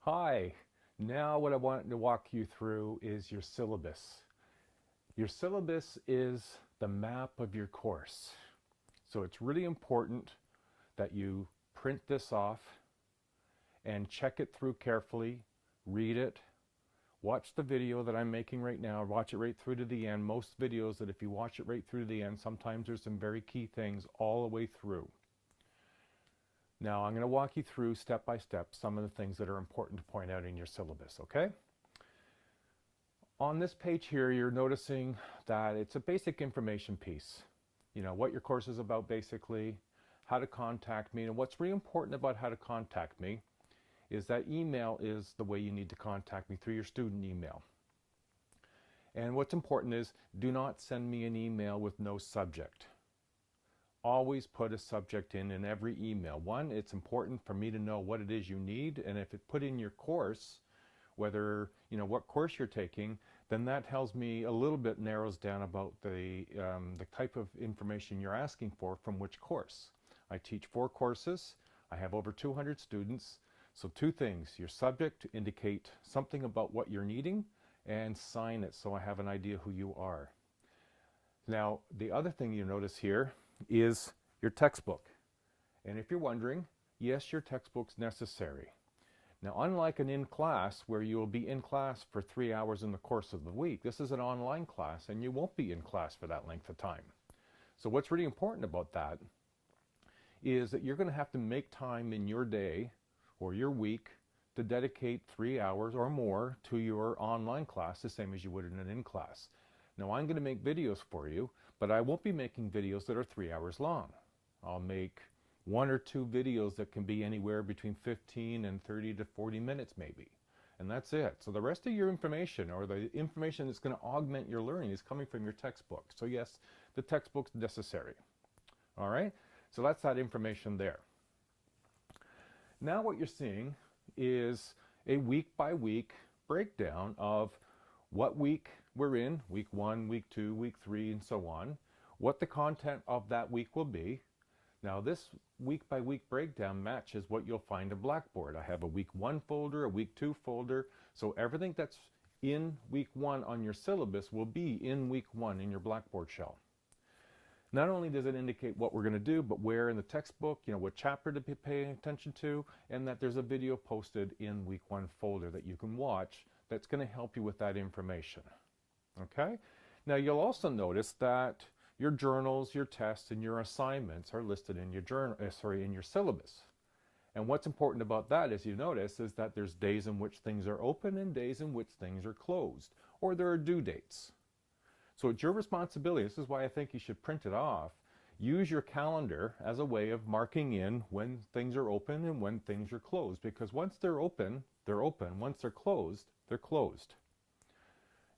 Hi, now what I want to walk you through is your syllabus. Your syllabus is the map of your course. So it's really important that you print this off and check it through carefully, read it, watch the video that I'm making right now, watch it right through to the end. Most videos that if you watch it right through to the end, sometimes there's some very key things all the way through. Now I'm going to walk you through step by step some of the things that are important to point out in your syllabus, okay? On this page here, you're noticing that it's a basic information piece. You know, what your course is about basically, how to contact me, and what's really important about how to contact me is that email is the way you need to contact me, through your student email. And what's important is do not send me an email with no subject. Always put a subject in every email. One, it's important for me to know what it is you need, and if it put in your course, whether you know what course you're taking, then that tells me a little bit, narrows down about the type of information you're asking for from which course. I teach 4 courses. I have over 200 students. So 2 things: your subject to indicate something about what you're needing, and sign it so I have an idea who you are. Now the other thing you notice here is your textbook. And if you're wondering, yes, your textbook's necessary. Now, unlike an in-class where you will be in class for 3 hours in the course of the week, this is an online class and you won't be in class for that length of time. So what's really important about that is that you're going to have to make time in your day or your week to dedicate 3 hours or more to your online class, the same as you would in an in-class. Now, I'm going to make videos for you, but I won't be making videos that are 3 hours long. I'll make 1 or 2 videos that can be anywhere between 15 and 30 to 40 minutes maybe. And that's it. So the rest of your information, or the information that's going to augment your learning, is coming from your textbook. So yes, the textbook's necessary. All right? So that's that information there. Now what you're seeing is a week by week breakdown of what week we're in, week 1, week 2, week 3, and so on, what the content of that week will be. Now this week by week breakdown matches what you'll find in Blackboard. I have a week 1 folder, a week 2 folder, so everything that's in week 1 on your syllabus will be in week 1 in your Blackboard shell. Not only does it indicate what we're going to do, but where in the textbook, you know, what chapter to be paying attention to, and that there's a video posted in week 1 folder that you can watch that's going to help you with that information. Okay? Now you'll also notice that your journals, your tests, and your assignments are listed in your in your syllabus. And what's important about that, as you notice, is that there's days in which things are open and days in which things are closed, or there are due dates. So it's your responsibility. This is why I think you should print it off. Use your calendar as a way of marking in when things are open and when things are closed, because once they're open, they're open. Once they're closed, they're closed.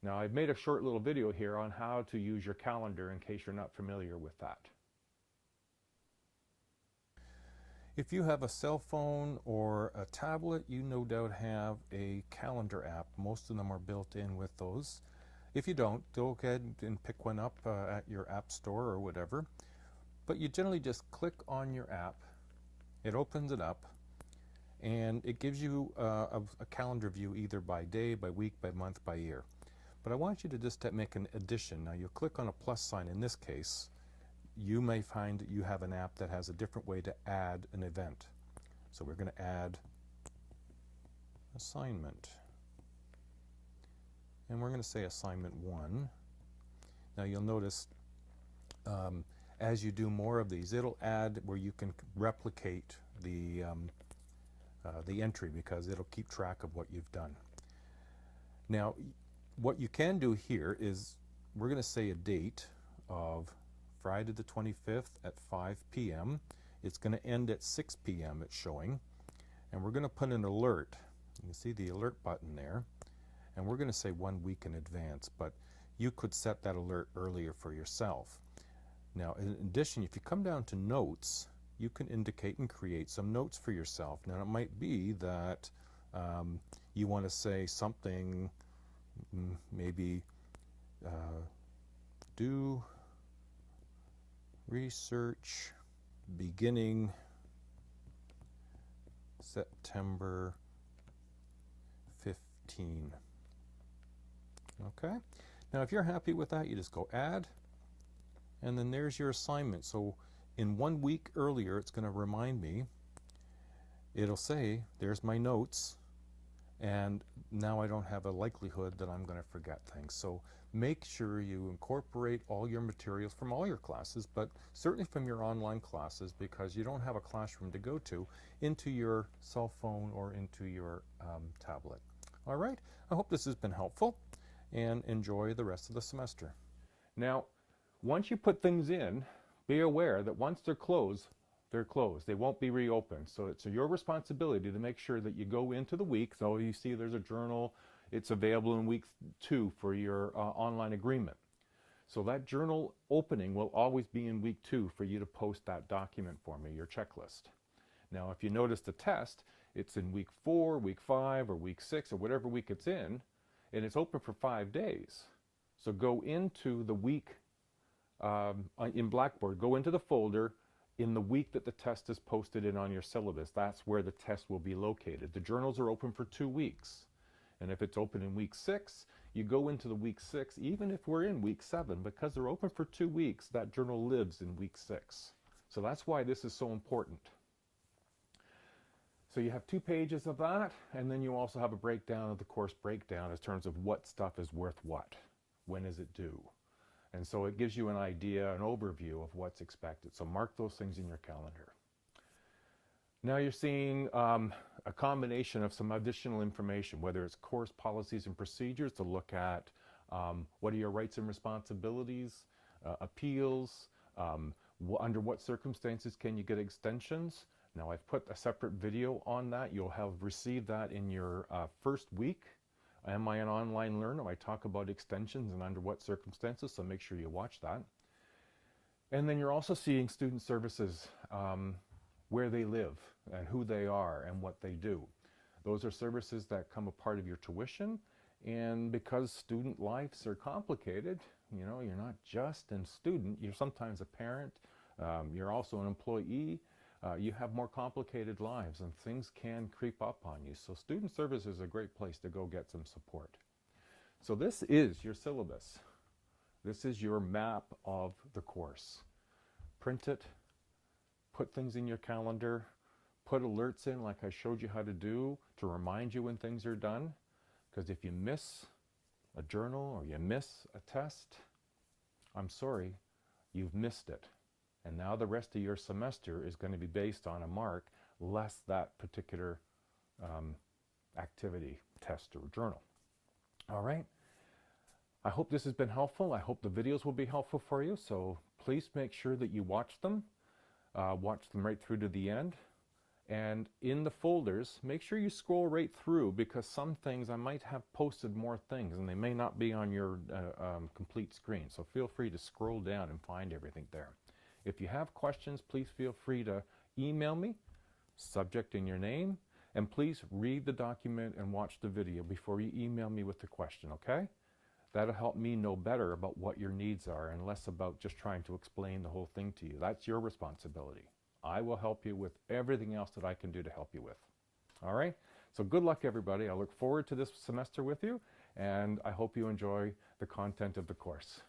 Now, I've made a short little video here on how to use your calendar in case you're not familiar with that. If you have a cell phone or a tablet, you no doubt have a calendar app. Most of them are built in with those. If you don't, go ahead and pick one up at your app store or whatever. But you generally just click on your app, it opens it up, and it gives you a calendar view either by day, by week, by month, by year. But I want you to just make an addition. Now you'll click on a plus sign in this case. You may find that you have an app that has a different way to add an event. So we're going to add assignment. And we're going to say assignment 1. Now you'll notice as you do more of these, it'll add where you can replicate the entry, because it'll keep track of what you've done. Now what you can do here is we're going to say a date of Friday the 25th at 5 p.m. It's going to end at 6 p.m. it's showing. And we're going to put an alert. You can see the alert button there. And we're going to say 1 week in advance, but you could set that alert earlier for yourself. Now, in addition, if you come down to notes, you can indicate and create some notes for yourself. Now, it might be that you want to say something, maybe do research beginning September 17. Okay, now if you're happy with that, you just go add, and then there's your assignment. So in 1 week earlier, it's going to remind me, it'll say, there's my notes, and now I don't have a likelihood that I'm going to forget things. So make sure you incorporate all your materials from all your classes, but certainly from your online classes, because you don't have a classroom to go to, into your cell phone or into your tablet. All right, I hope this has been helpful, and enjoy the rest of the semester. Now, once you put things in, be aware that once they're closed, they're closed. They won't be reopened. So it's your responsibility to make sure that you go into the week. So you see there's a journal. It's available in week 2 for your online agreement. So that journal opening will always be in week 2 for you to post that document for me, your checklist. Now, if you notice the test, it's in week 4, week 5, or week 6, or whatever week it's in, and it's open for 5 days. So go into the week in Blackboard, go into the folder in the week that the test is posted in on your syllabus. That's where the test will be located. The journals are open for 2 weeks. And if it's open in week 6, you go into the week 6, even if we're in week 7, because they're open for 2 weeks, that journal lives in week 6. So that's why this is so important. So you have 2 pages of that, and then you also have a breakdown of the course breakdown in terms of what stuff is worth what. When is it due? And so it gives you an idea, an overview of what's expected. So mark those things in your calendar. Now you're seeing a combination of some additional information, whether it's course policies and procedures to look at what are your rights and responsibilities, appeals, under what circumstances can you get extensions. Now I've put a separate video on that. You'll have received that in your first week. Am I an online learner? I talk about extensions and under what circumstances, so make sure you watch that. And then you're also seeing student services, where they live and who they are and what they do. Those are services that come a part of your tuition, and because student lives are complicated, you know, you're not just a student, you're sometimes a parent, you're also an employee, you have more complicated lives and things can creep up on you. So student service is a great place to go get some support. So this is your syllabus. This is your map of the course. Print it, put things in your calendar, put alerts in like I showed you how to do to remind you when things are done. Because if you miss a journal or you miss a test, I'm sorry, you've missed it. And now the rest of your semester is going to be based on a mark less that particular activity, test, or journal. All right. I hope this has been helpful. I hope the videos will be helpful for you. So please make sure that you watch them right through to the end. And in the folders, make sure you scroll right through, because some things I might have posted more things and they may not be on your complete screen. So feel free to scroll down and find everything there. If you have questions, please feel free to email me, subject in your name, and please read the document and watch the video before you email me with the question, okay? That'll help me know better about what your needs are and less about just trying to explain the whole thing to you. That's your responsibility. I will help you with everything else that I can do to help you with. All right? So good luck, everybody. I look forward to this semester with you, and I hope you enjoy the content of the course.